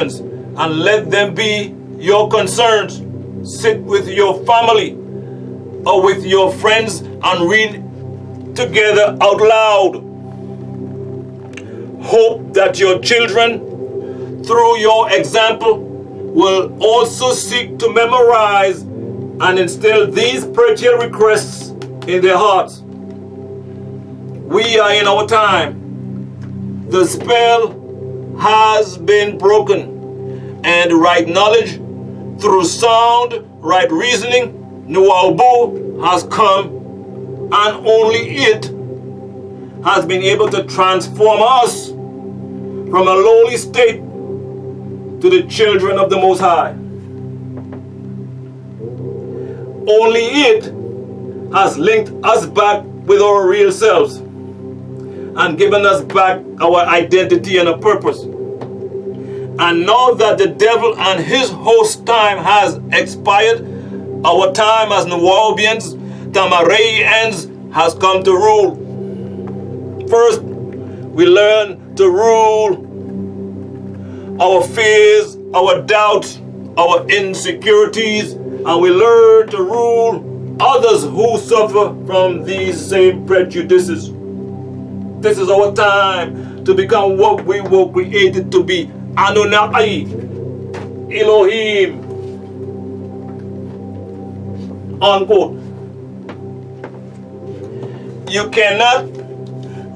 and let them be your concerns. Sit with your family or with your friends and read together out loud. Hope that your children, through your example, will also seek to memorize and instill these spiritual requests in their hearts. We are in our time. The spell has been broken, and right knowledge through sound, right reasoning, Nuaubu has come, and only it has been able to transform us from a lowly state to the children of the Most High. Only it has linked us back with our real selves and given us back our identity and a purpose. And now that the devil and his host time has expired, our time as Nuwaubians, Tamareians, has come to rule. First, we learn to rule our fears, our doubts, our insecurities, and we learn to rule others who suffer from these same prejudices. This is our time to become what we were created to be, Anunnaqi, Elohim, unquote. You cannot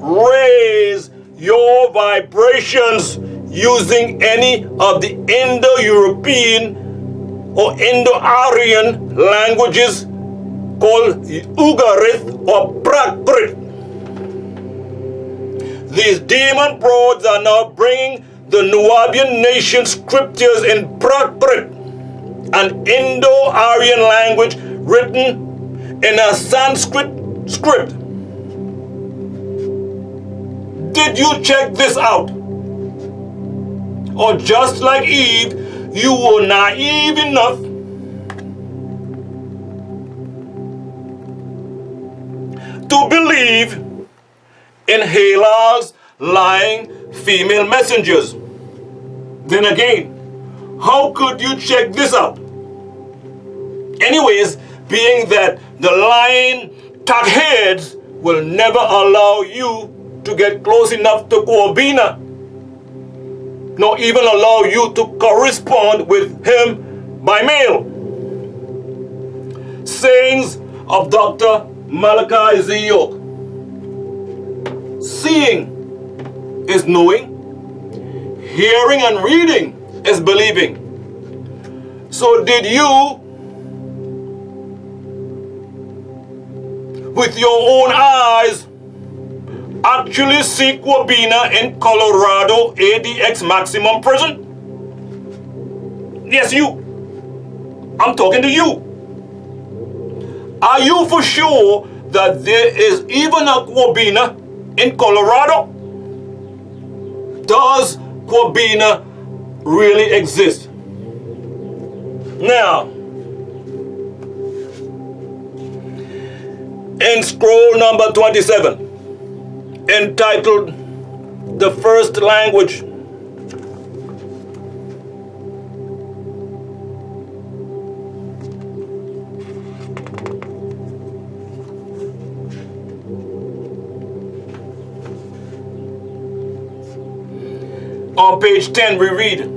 raise your vibrations using any of the Indo-European or Indo-Aryan languages called Ugarit or Prakrit. These demon broads are now bringing the Nubian nation scriptures in Prakrit, an Indo-Aryan language written in a Sanskrit script. Did you check this out? Or just like Eve, you were naive enough to believe in Hela's lying female messengers? Then again, how could you check this out? Anyways, being that the lying tackheads will never allow you to get close enough to Kwabena, nor even allow you to correspond with him by mail. Sayings of Dr. Malachi Ziyok. Seeing is knowing, hearing and reading is believing. So did you, with your own eyes, actually see Kwabena in Colorado ADX maximum prison? Yes, you. I'm talking to you. Are you for sure that there is even a Kwabena in Colorado? Does Kwabena really exist? Now, in scroll number 27, entitled The First Language, on page 10 we read,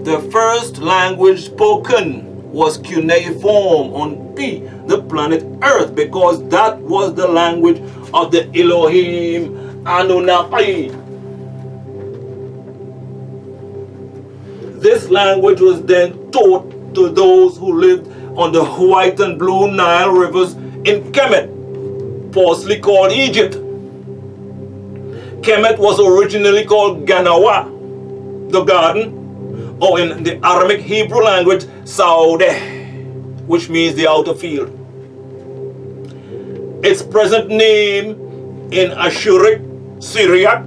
the first language spoken was Cuneiform on P, the planet Earth, because that was the language of the Elohim Anunnaqi. This language was then taught to those who lived on the White and Blue Nile rivers in Kemet, falsely called Egypt. Kemet was originally called Ganawa, the garden, or in the Aramaic Hebrew language, Saudeh, which means the outer field. Its present name in Ashuric, Syriac,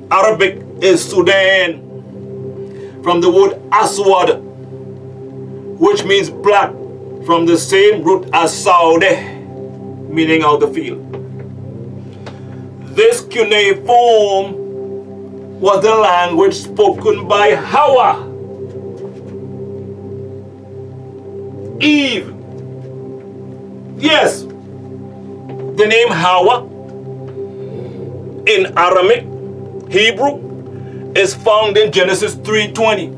Arabic is Sudan, from the word Aswad, which means black, from the same root as Saudeh, meaning outer field. This cuneiform was the language spoken by Hawa, Eve. Yes, the name Hawa in Aramaic, Hebrew, is found in Genesis 3:20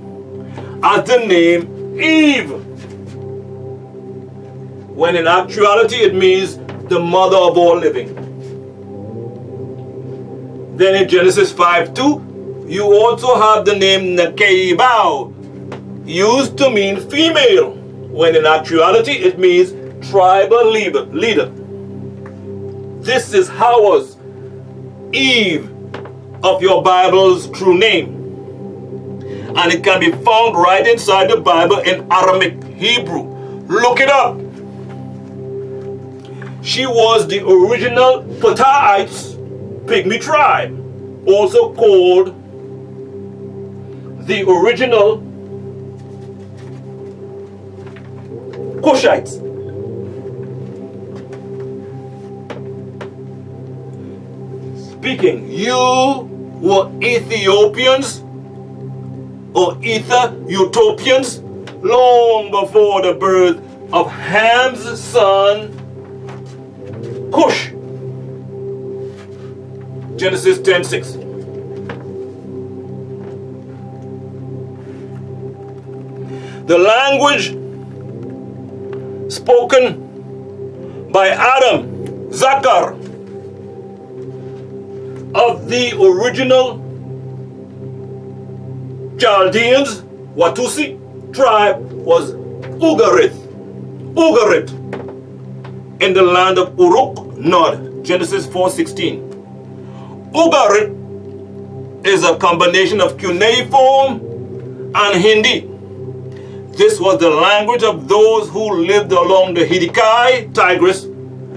as the name Eve, when in actuality it means the mother of all living. Then in Genesis 5:2, you also have the name Nephillims, used to mean female, when in actuality it means tribal leader. This is Hawa's, Eve, of your Bible's true name. And it can be found right inside the Bible in Aramaic, Hebrew. Look it up. She was the original Pataites Pygmy tribe, also called the original Cushites. Speaking, you were Ethiopians or Ether-Utopians long before the birth of Ham's son, Cush. Genesis 10:6. The language spoken by Adam, Zakar, of the original Chaldeans, Watusi tribe was Ugarit in the land of Uruk, Nod, Genesis 4:16. Ugarit is a combination of Cuneiform and Hindi. This was the language of those who lived along the Hittite, Tigris,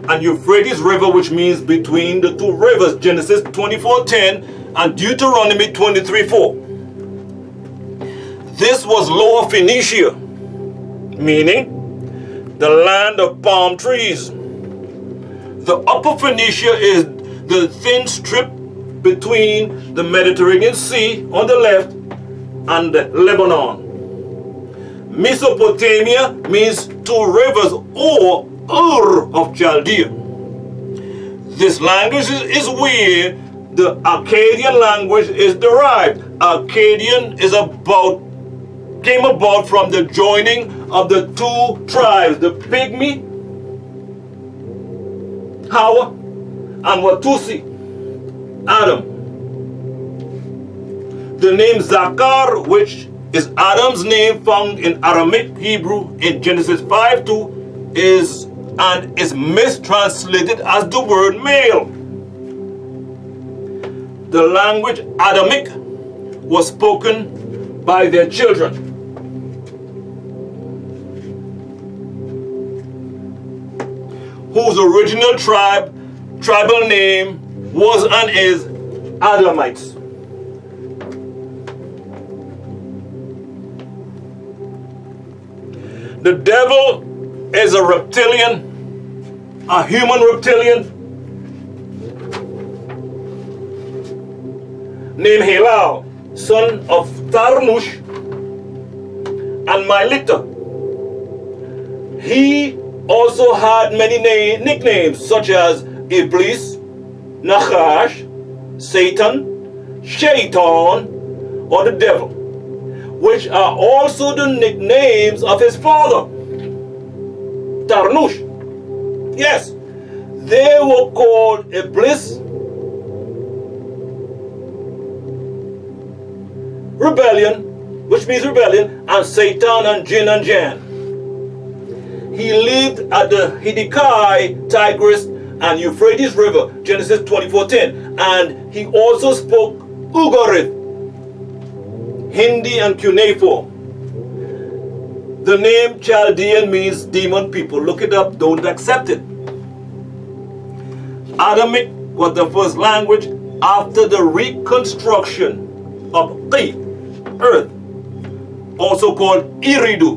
and Euphrates River, which means between the two rivers, Genesis 24:10 and Deuteronomy 23:4. This was Lower Phoenicia, meaning the land of palm trees. The Upper Phoenicia is the thin strip between the Mediterranean Sea on the left and Lebanon. Mesopotamia means two rivers, or Ur of Chaldea. This language is where the Akkadian language is derived. Akkadian came about from the joining of the two tribes, the Pygmy, Hawa, and Watusi, Adam. The name Zakar, which is Adam's name found in Aramaic Hebrew in Genesis 5:2, is mistranslated as the word male. The language Adamic was spoken by their children. Whose original tribal name was and is Adamites. The devil is a reptilian, a human reptilian, named Halal, son of Tarnush and Mylita. He also had many nicknames such as Iblis, Nachash, Satan, Shaitan, or the devil, which are also the nicknames of his father, Tarnush. Yes, they were called Iblis, rebellion, which means rebellion, and Satan and Jinn and Jan. He lived at the Hittite, Tigris, and Euphrates River, Genesis 24:10, and he also spoke Ugarit, Hindi, and Cuneiform. The name Chaldean means demon people. Look it up, don't accept it. Adamic was the first language after the reconstruction of Qi, earth, also called Iridu,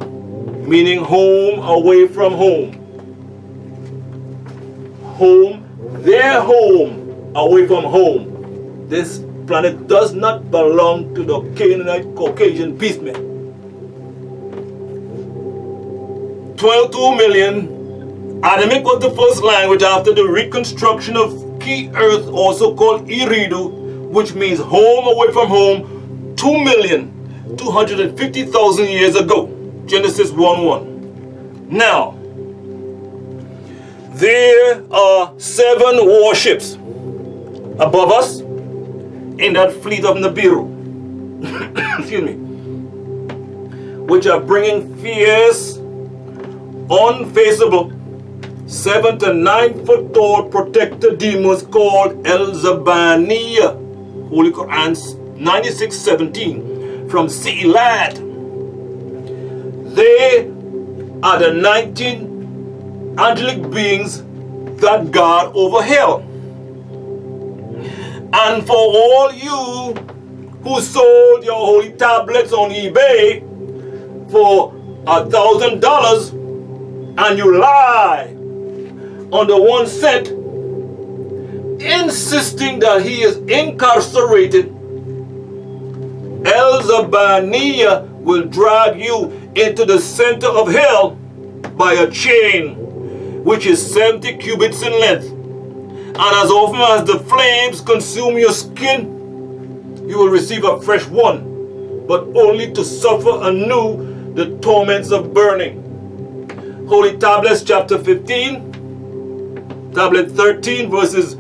meaning home away from home. Home, their home away from home. This planet does not belong to the Canaanite Caucasian beastmen. 22 million, Adamic was the first language after the reconstruction of key earth, also called Iridu, which means home away from home, 2,250,000 years ago. Genesis 1:1. Now, there are 7 warships above us in that fleet of Nibiru. Excuse me. Which are bringing fierce, unfaceable, 7 to 9 foot tall protector demons called El Zabaniya. Holy Quran 96:17 from Seelat. They are the 19 angelic beings that guard over hell. And for all you who sold your holy tablets on eBay for $1,000 and you lie on the 1 cent, insisting that he is incarcerated, El Zabaniya will drag you into the center of hell by a chain which is 70 cubits in length. And as often as the flames consume your skin, you will receive a fresh one, but only to suffer anew the torments of burning. Holy Tablets chapter 15, tablet 13 verses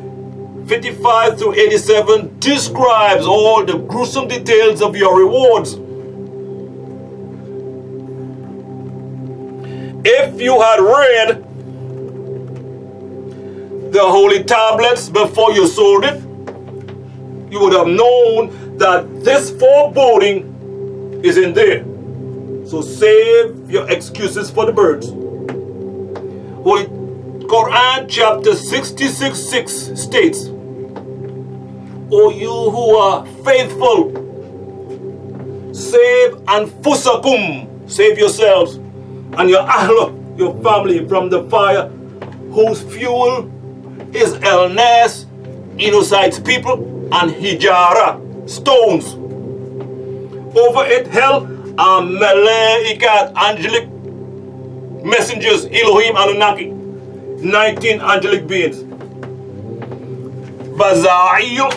55 through 87 describes all the gruesome details of your rewards. If you had read the holy tablets before you sold it, you would have known that this foreboding is in there. So save your excuses for the birds. Holy Quran chapter 66:6 states, O you who are faithful, save anfusakum, save yourselves and your ahl, your family, from the fire whose fuel is El-Nas, Inosites people, and Hijara, stones. Over it hell are Malaikat, angelic messengers, Elohim Anunnaqi, 19 angelic beings. Baza'il,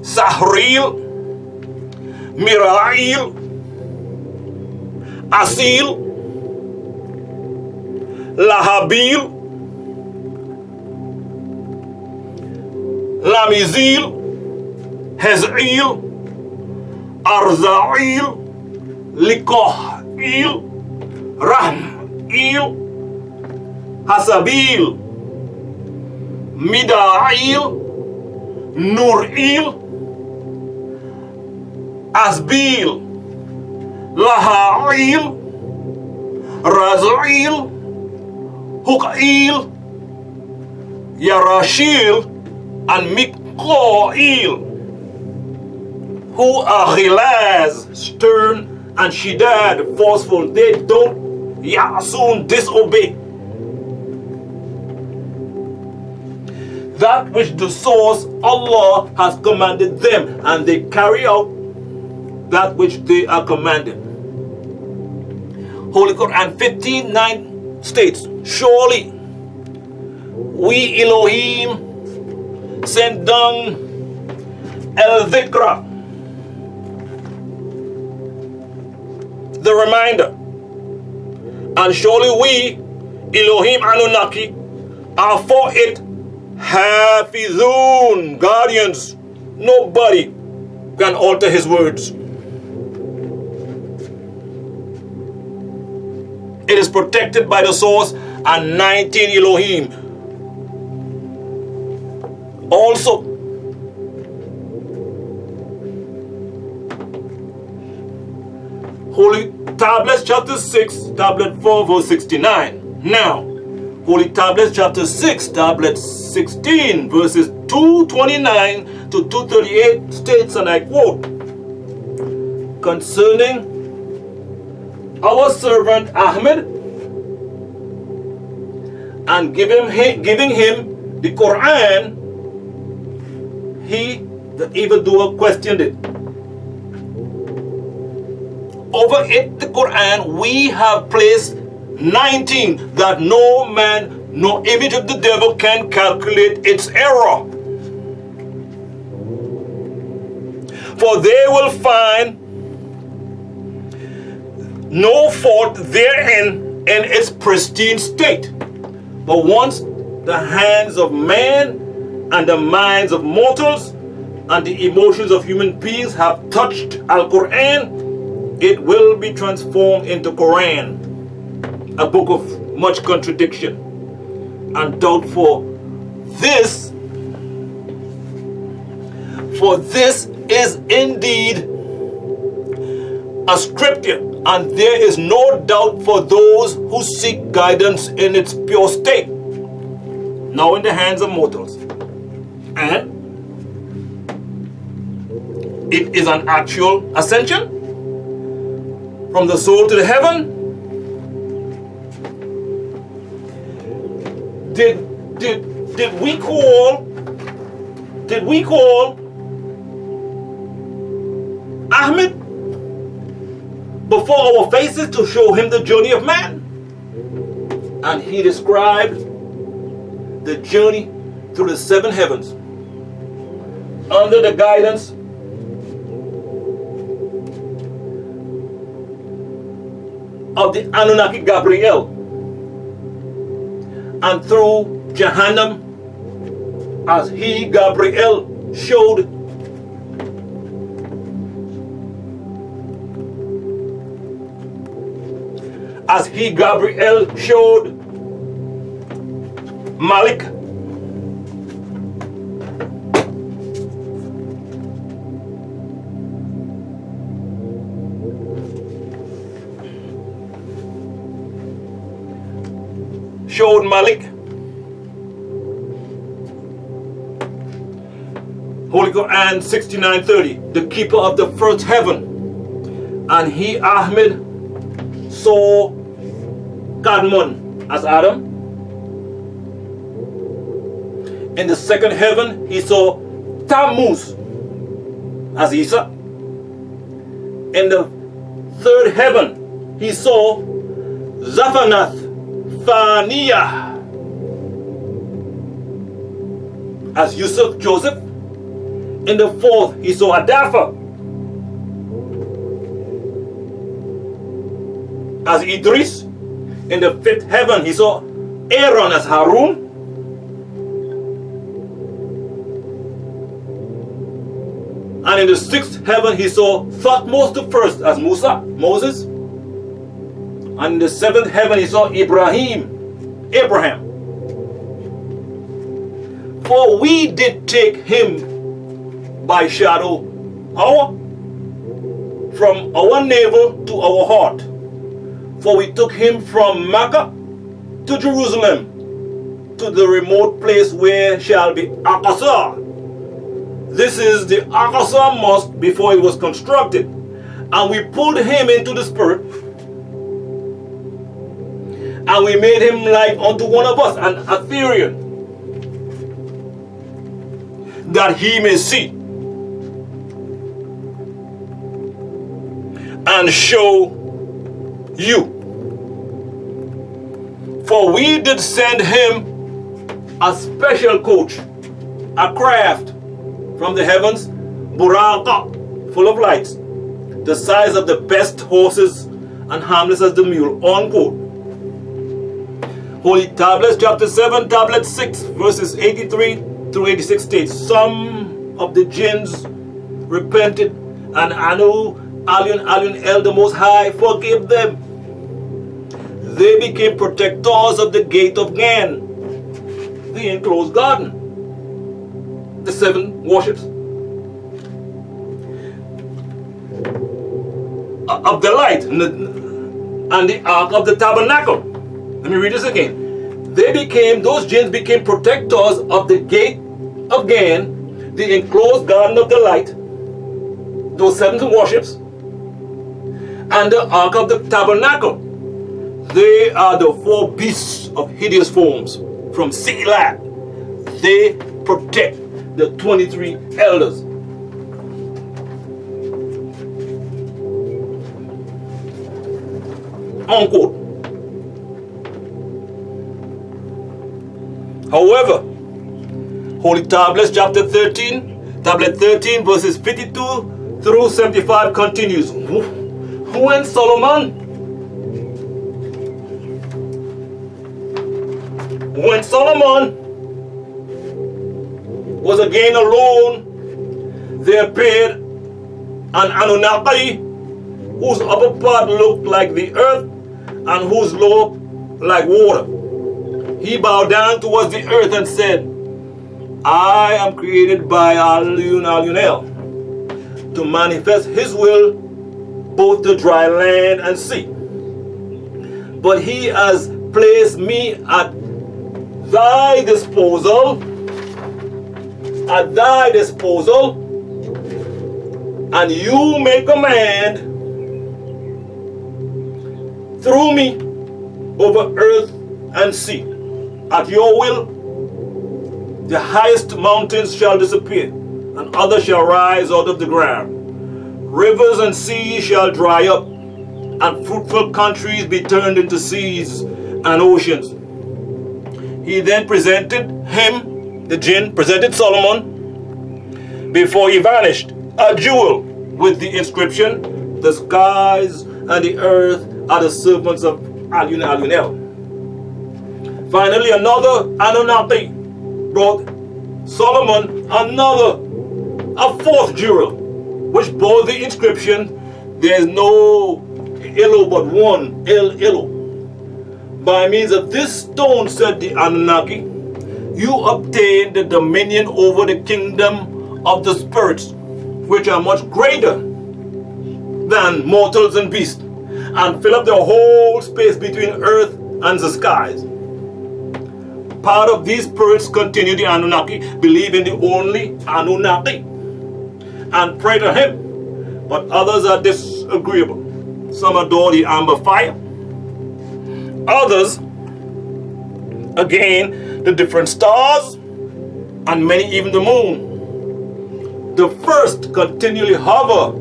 Sahril, Mira'il, Asil, Lahabil, Lamizil, Hez'il, Arza'il, Likoh'il, Rahm'il, Hasabil, Mida'il, Nur'il, Asbil, Laha'il, Raz'il, Huk'il, Yarashil, and Mika'il, who are Ghilaz, stern, and Shidad, forceful. They don't soon disobey that which the source Allah has commanded them, and they carry out that which they are commanded. Holy Quran 15:9 states, surely we Elohim send down El-Dhikra, the reminder, and surely we Elohim Anunnaqi are for it Hafizun, guardians. Nobody can alter his words. It is protected by the source and 19 Elohim. Also, Holy Tablets chapter 6, tablet 4, verse 69. Now, Holy Tablets chapter 6, tablet 16, verses 229 to 238 states, and I quote, concerning our servant Ahmed and giving him the Quran, he, the evildoer, questioned it. Over it, the Quran, we have placed 19, that no man, no image of the devil can calculate its error. For they will find no fault therein in its pristine state. But once the hands of man and the minds of mortals and the emotions of human beings have touched Al-Quran, it will be transformed into Quran, a book of much contradiction and doubt. For this is indeed a scripture, and there is no doubt for those who seek guidance in its pure state, now in the hands of mortals. And it is an actual ascension from the soul to the heaven. Did we call Ahmed before our faces to show him the journey of man? And he described the journey through the 7 heavens under the guidance of the Anunnaki Gabriel, and through Jahannam, as he, Gabriel, showed Malik, Holy Quran 69:30, the keeper of the first heaven, and he, Ahmed, saw Kadmon as Adam. In the second heaven, he saw Tammuz as Isa. In the third heaven, he saw Zaphanath Thaniya as Yusuf Joseph. In the fourth, he saw Adafa as Idris. In the fifth heaven, he saw Aaron as Harun. And in the sixth heaven, he saw Thutmose the first as Moses. And in the seventh heaven, he saw Abraham. For we did take him by shadow hour from our navel to our heart. For we took him from Mecca to Jerusalem, to the remote place where shall be Aqsa. This is the Aqsa mosque before it was constructed. And we pulled him into the spirit, and we made him like unto one of us, an Athenian, that he may see and show you. For we did send him a special coach, a craft from the heavens, Buraka, full of lights, the size of the best horses and harmless as the mule, unquote. Holy Tablets, chapter 7, tablet 6, verses 83 through 86 states, some of the jinns repented, and Anu, Alun El, the Most High, forgave them. They became protectors of the gate of Gan, the enclosed garden, the 7 worships of the light and the ark of the tabernacle. Let me read this again. Those jinns became protectors of the gate of Gan, the enclosed garden of the light, those 7 worships, and the ark of the tabernacle. They are the 4 beasts of hideous forms from Seilat. They protect the 23 elders. Unquote. However, Holy Tablets chapter 13, tablet 13 verses 52 through 75 continues. When Solomon was again alone, there appeared an Anunnaki whose upper part looked like the earth and whose lower like water. He bowed down towards the earth and said, I am created by Alunel to manifest his will both to dry land and sea. But he has placed me at thy disposal, and you may command through me over earth and sea. At your will, the highest mountains shall disappear, and others shall rise out of the ground. Rivers and seas shall dry up, and fruitful countries be turned into seas and oceans. He then presented him, the jinn, presented Solomon, before he vanished, a jewel with the inscription, the skies and the earth are the servants of Alunel. Finally, another Anunnaki brought Solomon a fourth jewel, which bore the inscription, there is no Elo but one, Elo. By means of this stone, said the Anunnaki, you obtain the dominion over the kingdom of the spirits, which are much greater than mortals and beasts, and fill up the whole space between earth and the skies. Part of these spirits, continue the Anunnaki, believe in the only Anunnaki and pray to him, but others are disagreeable. Some adore the amber fire. Others, again, the different stars, and many even the moon. The first continually hover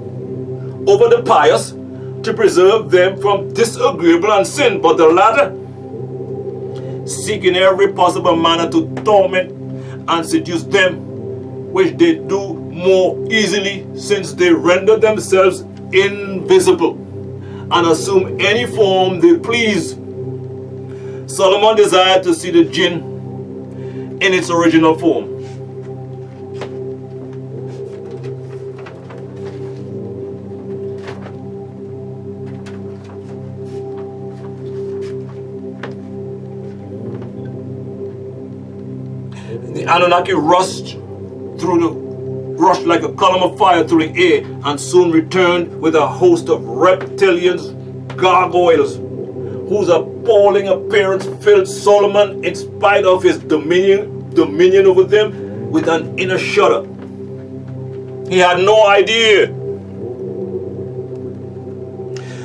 over the pious to preserve them from disagreeable and sin, but the latter seek in every possible manner to torment and seduce them, which they do more easily, since they render themselves invisible and assume any form they please. Solomon desired to see the jinn in its original form. The Anunnaki rushed like a column of fire through the air, and soon returned with a host of reptilians, gargoyles, whose appalling appearance filled Solomon, in spite of his dominion over them, with an inner shudder. He had no idea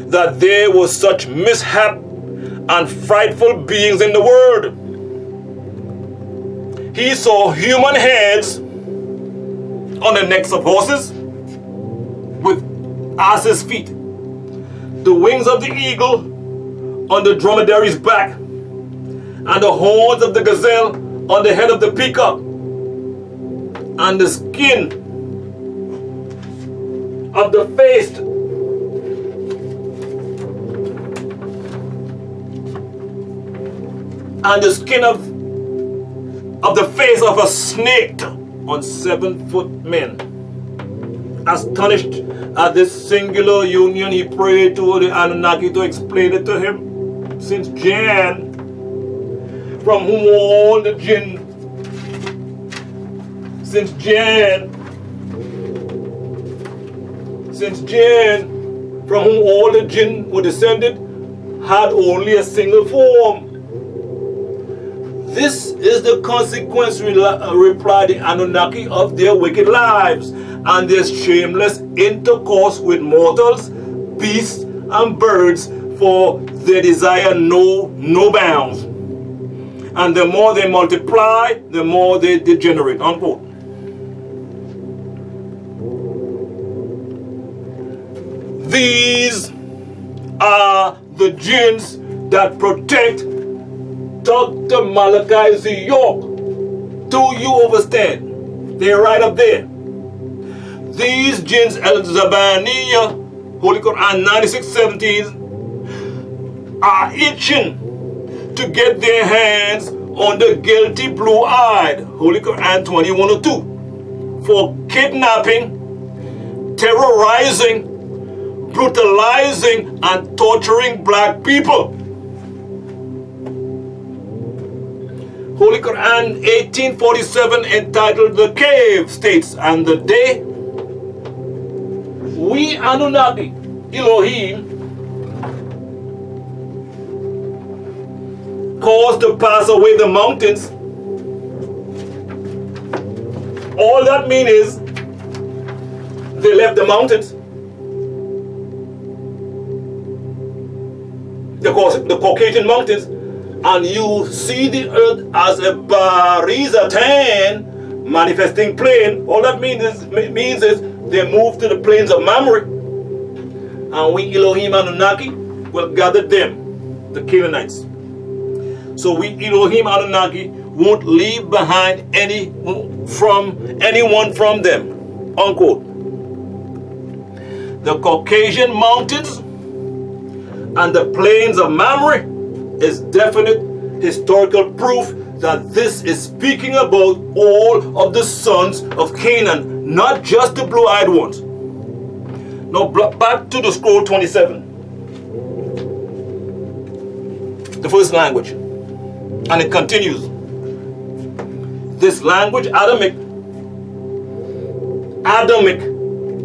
that there was such mishap and frightful beings in the world. He saw human heads on the necks of horses with asses' feet, the wings of the eagle on the dromedary's back, and the horns of the gazelle on the head of the peacock, and the skin of the face of the face of a snake on 7-foot men. Astonished at this singular union, he prayed to the Anunnaki to explain it to him, since Jan, from whom all the jinn were descended, had only a single form. This is the consequence, replied the Anunnaki, of their wicked lives and their shameless intercourse with mortals, beasts, and birds, for they desire no bounds. And the more they multiply, the more they degenerate. Unquote. These are the jinns that protect Dr. Malachi Z. York Do you understand? They're right up there. These jinns, Al-Zabaniya, Holy Quran 96:17, are itching to get their hands on the guilty blue-eyed, Holy Quran 21:2, for kidnapping, terrorizing, brutalizing, and torturing black people. Holy Quran 18:47 entitled The Cave states, and the day we Anunnaki, Elohim, caused to pass away the mountains. All that means is they left the mountains. The Caucasian mountains, and you see the earth as a barizatan manifesting plane. All that means is they moved to the plains of Mamre, and we Elohim Anunnaki will gather them, the Canaanites. So we Elohim Anunnaki won't leave behind anyone from them. Unquote. The Caucasian mountains and the plains of Mamre is definite historical proof that this is speaking about all of the sons of Canaan, not just the blue-eyed ones. Now back to the scroll 27. The first language. And it continues. This language, Adamic,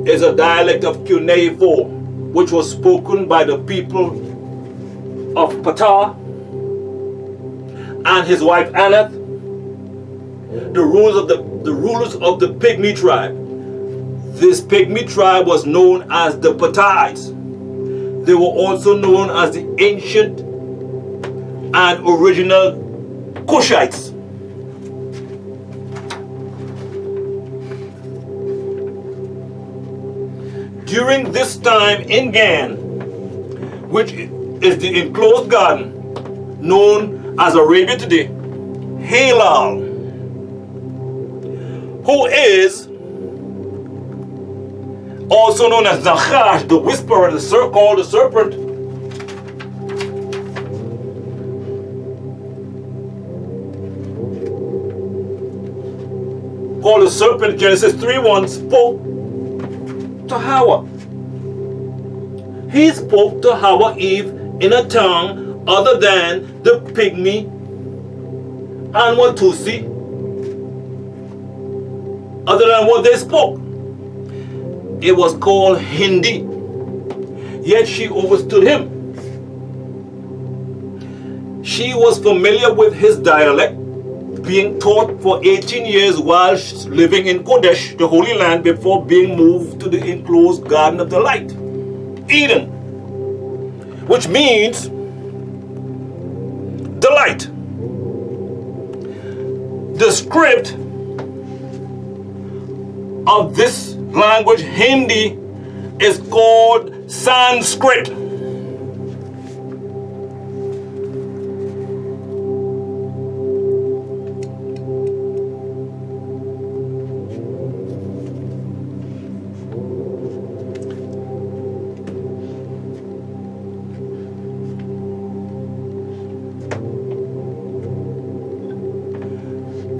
is a dialect of Cuneiform, which was spoken by the people of Ptah and his wife Anath, the rulers of the Pygmy tribe. This Pygmy tribe was known as the Pthites. They were also known as the ancient and original Cushites. During this time in GAN, which is the enclosed garden known as Arabia today, Halal, who is also known as Nachash, the whisperer, called the serpent, Genesis 3:1, spoke to Hawa. He spoke to Hawa Eve in a tongue other than the Pygmy and Watusi, other than what they spoke. It was called Hindi, yet she understood him. She was familiar with his dialect, being taught for 18 years while living in Kodesh, the Holy Land, before being moved to the enclosed Garden of the Light, Eden, which means the light. The script of this language, Hindi, is called Sanskrit.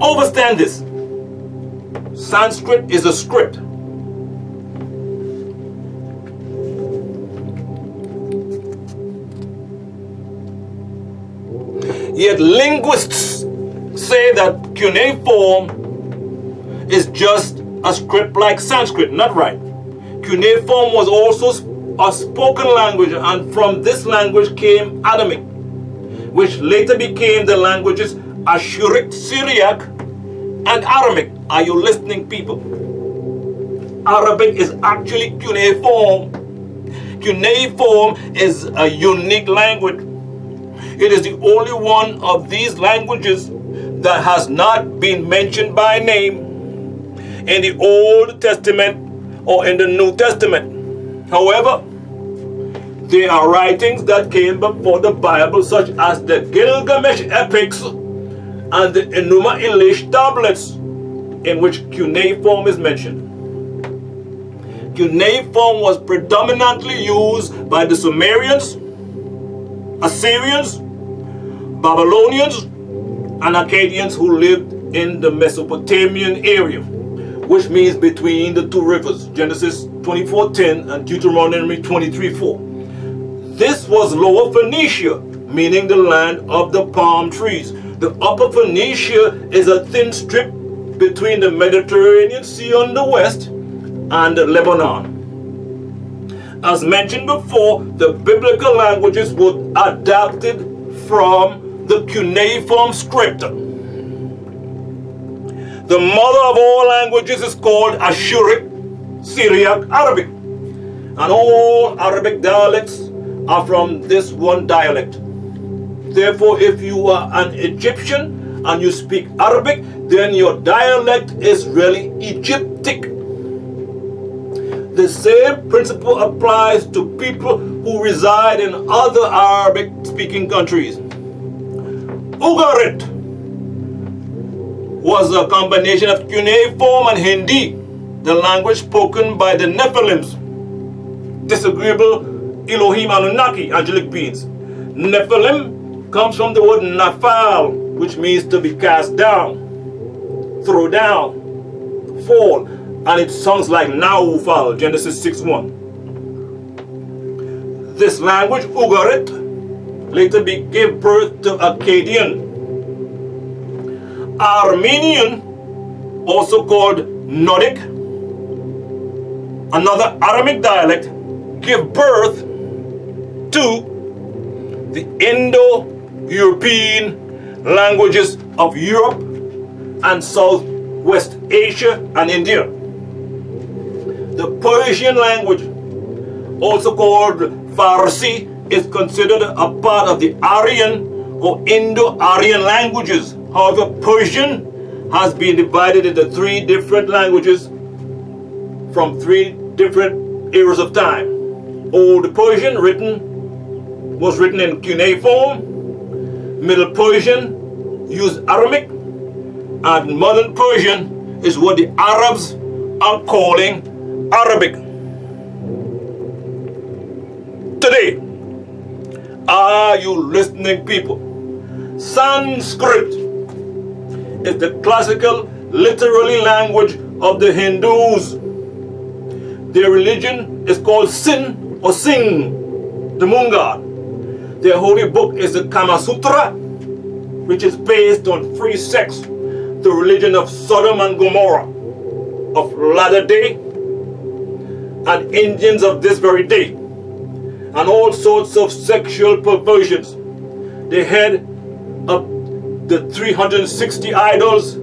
Understand this. Sanskrit is a script. Yet linguists say that cuneiform is just a script like Sanskrit. Not right. Cuneiform was also a spoken language, and from this language came Adamic, which later became the languages Ashuric, Syriac, and Aramic. Are you listening, people? Arabic is actually cuneiform. Cuneiform is a unique language. It is the only one of these languages that has not been mentioned by name in the Old Testament or in the New Testament. However, there are writings that came before the Bible, such as the Gilgamesh epics and the Enuma Elish tablets, in which cuneiform is mentioned. Cuneiform was predominantly used by the Sumerians, Assyrians, Babylonians, and Akkadians who lived in the Mesopotamian area, which means between the two rivers, Genesis 24:10 and Deuteronomy 23:4. This was Lower Phoenicia, meaning the land of the palm trees. The Upper Phoenicia is a thin strip between the Mediterranean Sea on the west and Lebanon. As mentioned before, the biblical languages were adapted from the cuneiform script. The mother of all languages is called Ashuric, Syriac, Arabic. And all Arabic dialects are from this one dialect. Therefore, if you are an Egyptian and you speak Arabic, then your dialect is really Egyptic. The same principle applies to people who reside in other Arabic-speaking countries. Ugarit was a combination of Cuneiform and Hindi, the language spoken by the Nephillims, Disagreeable Eloheem Anunnaqi, Angelic Beings. Nephilim comes from the word nafal, which means to be cast down, throw down, fall, and it sounds like naufal, Genesis 6:1. This language, Ugarit, later gave birth to Akkadian. Armenian, also called Nordic, another Aramic dialect, gave birth to the Indo-European languages of Europe and Southwest Asia and India. The Persian language, also called Farsi, is considered a part of the Aryan or Indo-Aryan languages. However, Persian has been divided into three different languages from three different eras of time. Old Persian was written in cuneiform, Middle Persian used Aramaic, and Modern Persian is what the Arabs are calling Arabic. Today, are you listening, people? Sanskrit is the classical literary language of the Hindus. Their religion is called Sin or Sing, the moon god. Their holy book is the Kama Sutra, which is based on free sex, the religion of Sodom and Gomorrah, of latter day, and Indians of this very day, and all sorts of sexual perversions. The head of the 360 idols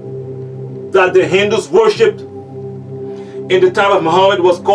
that the Hindus worshipped in the time of Muhammad was called